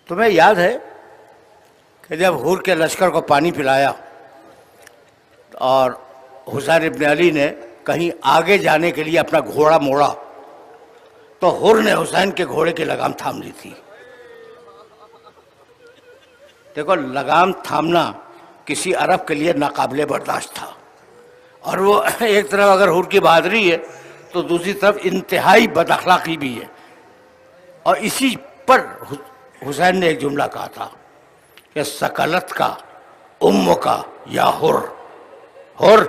تمہیں یاد ہے کہ جب حور کے لشکر کو پانی پلایا اور حسین ابن علی نے کہیں آگے جانے کے لیے اپنا گھوڑا موڑا تو حور نے حسین کے گھوڑے کی لگام تھام لی تھی. دیکھو لگام تھامنا کسی عرب کے لیے ناقابل برداشت تھا، اور وہ ایک طرف اگر حور کی بہادری ہے تو دوسری طرف انتہائی بد اخلاقی بھی ہے. اور اسی پر حسین نے ایک جملہ کہا تھا کہ سکلت کا ام کا یا حر، حر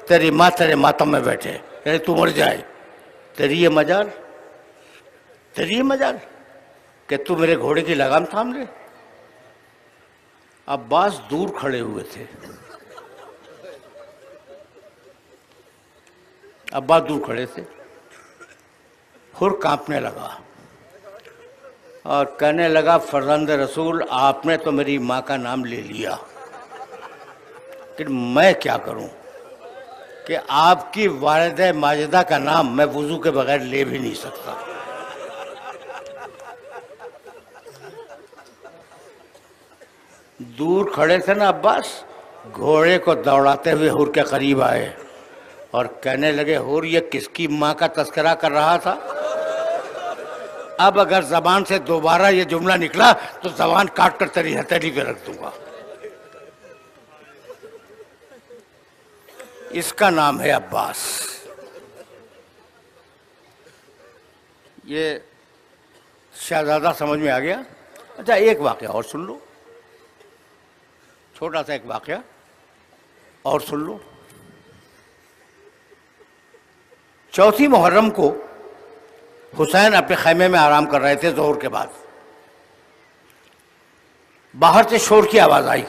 تیری ماں تیرے ماتم میں بیٹھے، یعنی تو مر جائے، تیری یہ مجال کہ تو میرے گھوڑے کی لگام تھام لے. عباس دور کھڑے ہوئے تھے، عباس دور کھڑے تھے. حر کانپنے لگا اور کہنے لگا فرزند رسول آپ نے تو میری ماں کا نام لے لیا، لیکن میں کیا کروں کہ آپ کی والدہ ماجدہ کا نام میں وضو کے بغیر لے بھی نہیں سکتا. دور کھڑے تھے نا عباس، گھوڑے کو دوڑاتے ہوئے حور کے قریب آئے اور کہنے لگے حور یہ کس کی ماں کا تذکرہ کر رہا تھا؟ اب اگر زبان سے دوبارہ یہ جملہ نکلا تو زبان کاٹ کر تیری ہتھیلی پہ رکھ دوں گا. اس کا نام ہے عباس. یہ شہزادہ سمجھ میں آ گیا؟ اچھا ایک واقعہ اور سن لو، چھوٹا سا ایک واقعہ اور سن لو. 4 محرم کو حسین اپنے خیمے میں آرام کر رہے تھے ظہر کے بعد. باہر سے شور کی آواز آئی.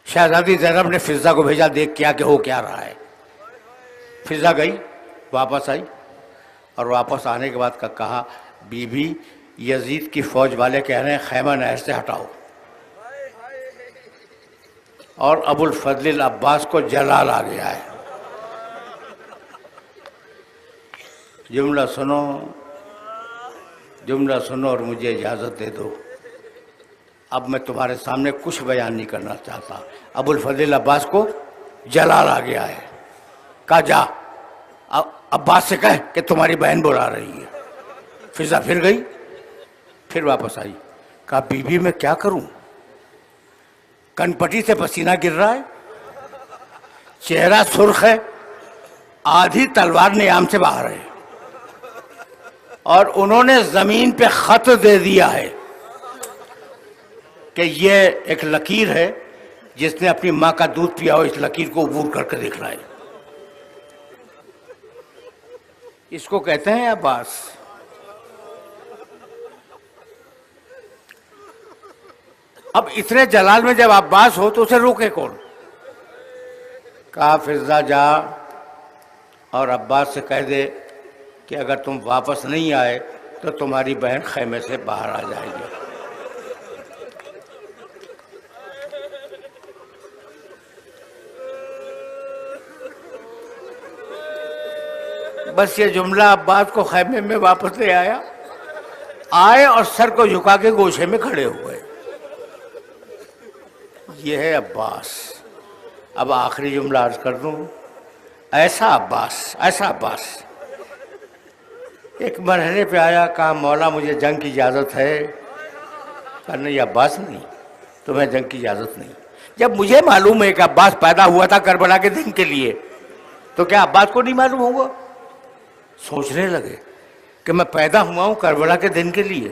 شہزادی زینب نے فضہ کو بھیجا دیکھ کیا کہ ہو کیا رہا ہے. فضہ گئی، واپس آئی اور واپس آنے کے بعد کہا بی بی یزید کی فوج والے کہہ رہے ہیں خیمہ نہر سے ہٹاؤ، اور ابو الفضل العباس کو جلال آ گیا ہے. جملہ سنو اور مجھے اجازت دے دو. اب میں تمہارے سامنے کچھ بیان نہیں کرنا چاہتا. ابو الفضل العباس کو جلال آ گیا ہے. کہا جا عباس سے کہہ کہ تمہاری بہن بلا رہی ہے. فضہ پھر گئی، پھر واپس آئی. کہا بی بی میں کیا کروں، کن پٹی سے پسینہ گر رہا ہے، چہرہ سرخ ہے، آدھی تلوار نیام سے باہر ہے، اور انہوں نے زمین پہ خط دے دیا ہے کہ یہ ایک لکیر ہے، جس نے اپنی ماں کا دودھ پیا ہو اس لکیر کو عبور کر کے دیکھ رہا ہے. اس کو کہتے ہیں عباس. اب اتنے جلال میں جب عباس ہو تو اسے روکے کون؟ کہا فضہ جا اور عباس سے کہہ دے کہ اگر تم واپس نہیں آئے تو تمہاری بہن خیمے سے باہر آ جائے گی. بس یہ جملہ عباس کو خیمے میں واپس لے آیا. آئے اور سر کو جھکا کے گوشے میں کھڑے ہوئے. یہ ہے عباس. اب آخری جملہ عرض کر دوں. ایسا عباس ایک مرحلے پہ آیا، کہا مولا مجھے جنگ کی اجازت ہے. کہا نہیں عباس نہیں، تمہیں جنگ کی اجازت نہیں. جب مجھے معلوم ہے کہ عباس پیدا ہوا تھا کربلا کے دن کے لیے، تو کیا عباس کو نہیں معلوم ہوگا؟ سوچنے لگے کہ میں پیدا ہوا ہوں کربلا کے دن کے لیے،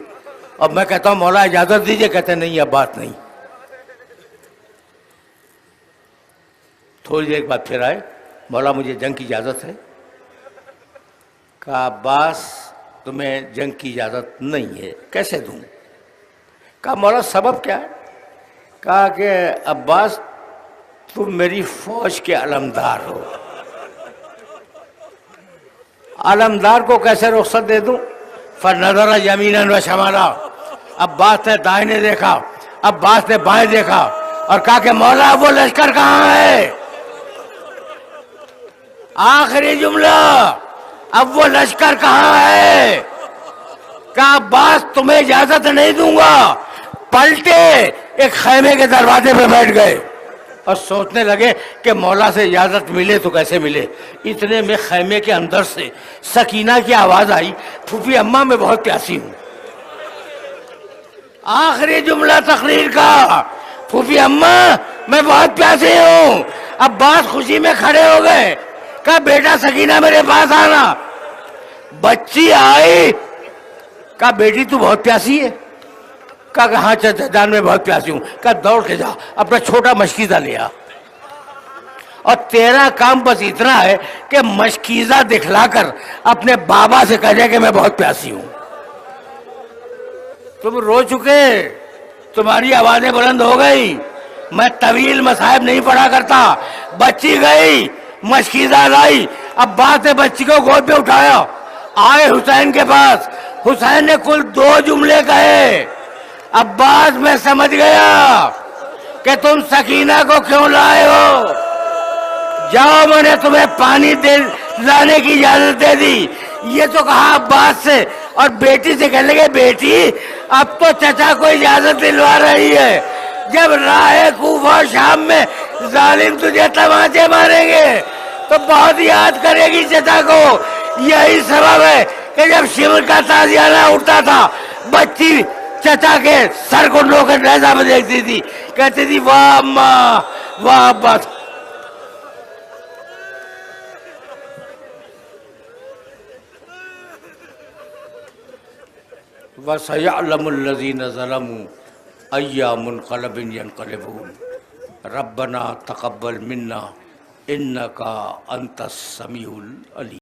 اب میں کہتا ہوں مولا اجازت دیجئے، کہتے ہیں نہیں عباس نہیں. تھوڑی دیر بعد پھر آئے، مولا مجھے جنگ کی اجازت ہے. کہا عباس تمہیں جنگ کی اجازت نہیں ہے، کیسے دوں؟ کہا مولا سبب کیا ہے؟ کہا کہ عباس تم میری فوج کے علمدار ہو. علمدار کو کیسے رخصت دے دوں؟ فنظر یمینا و شمالا. عباس نے دائیں دیکھا، عباس نے بائیں دیکھا اور کہا کہ مولا وہ لشکر کہاں ہے؟ آخری جملہ، اب وہ لشکر کہاں ہے؟ کہا عباس تمہیں اجازت نہیں دوں گا. پلٹے ایک خیمے کے دروازے پہ بیٹھ گئے اور سوچنے لگے کہ مولا سے اجازت ملے تو کیسے ملے. اتنے میں خیمے کے اندر سے سکینہ کی آواز آئی, پھوپھی اماں میں بہت پیاسی ہوں. آخری جملہ تقریر کا, پھوپھی اماں میں بہت پیاسی ہوں. عباس خوشی میں کھڑے ہو گئے, کہا بیٹا سکینہ میرے پاس آنا. بچی آئی, کہا بیٹی تو بہت پیاسی ہے. کہا کہ ہاں چچا جان میں بہت پیاسی ہوں. کہا دوڑ کے جا اپنا چھوٹا مشکیزہ لیا, اور تیرا کام بس اتنا ہے کہ مشکیزہ دکھلا کر اپنے بابا سے کہہ دے کہ میں بہت پیاسی ہوں. تم رو چکے, تمہاری آوازیں بلند ہو گئی, میں طویل مصائب نہیں پڑھا کرتا. بچی گئی, مشکیزہ لائی, عباس نے بچی کو گود پہ اٹھایا, آئے حسین کے پاس. حسین نے کل 2 جملے کہے. عباس میں سمجھ گیا کہ تم سکینہ کو کیوں لائے ہو. جاؤ میں نے تمہیں پانی لانے کی اجازت دے دی. یہ تو کہا عباس سے, اور بیٹی سے کہنے لگے بیٹی اب تو چچا کو اجازت دلوا رہی ہے. جب راہ کوفہ شام میں ظالم تجھے تماچے ماریں گے تو بہت یاد کرے گی چچا کو. یہی سبب ہے کہ جب شمر کا تازیانہ اٹھتا تھا بچی چچا کے سر کو لو کر نیزہ میں دیکھتی تھی, کہتی تھی واہ اماں واہ عباس. وَسَيَعْلَمُ الَّذِينَ ظَلَمُوا أَيَّ مُنْقَلَبٍ يَنْقَلِبُونَ رَبَّنَا تَقَبَّلْ مِنَّا إِنَّكَ أَنْتَ السَّمِيعُ الْعَلِيمُ.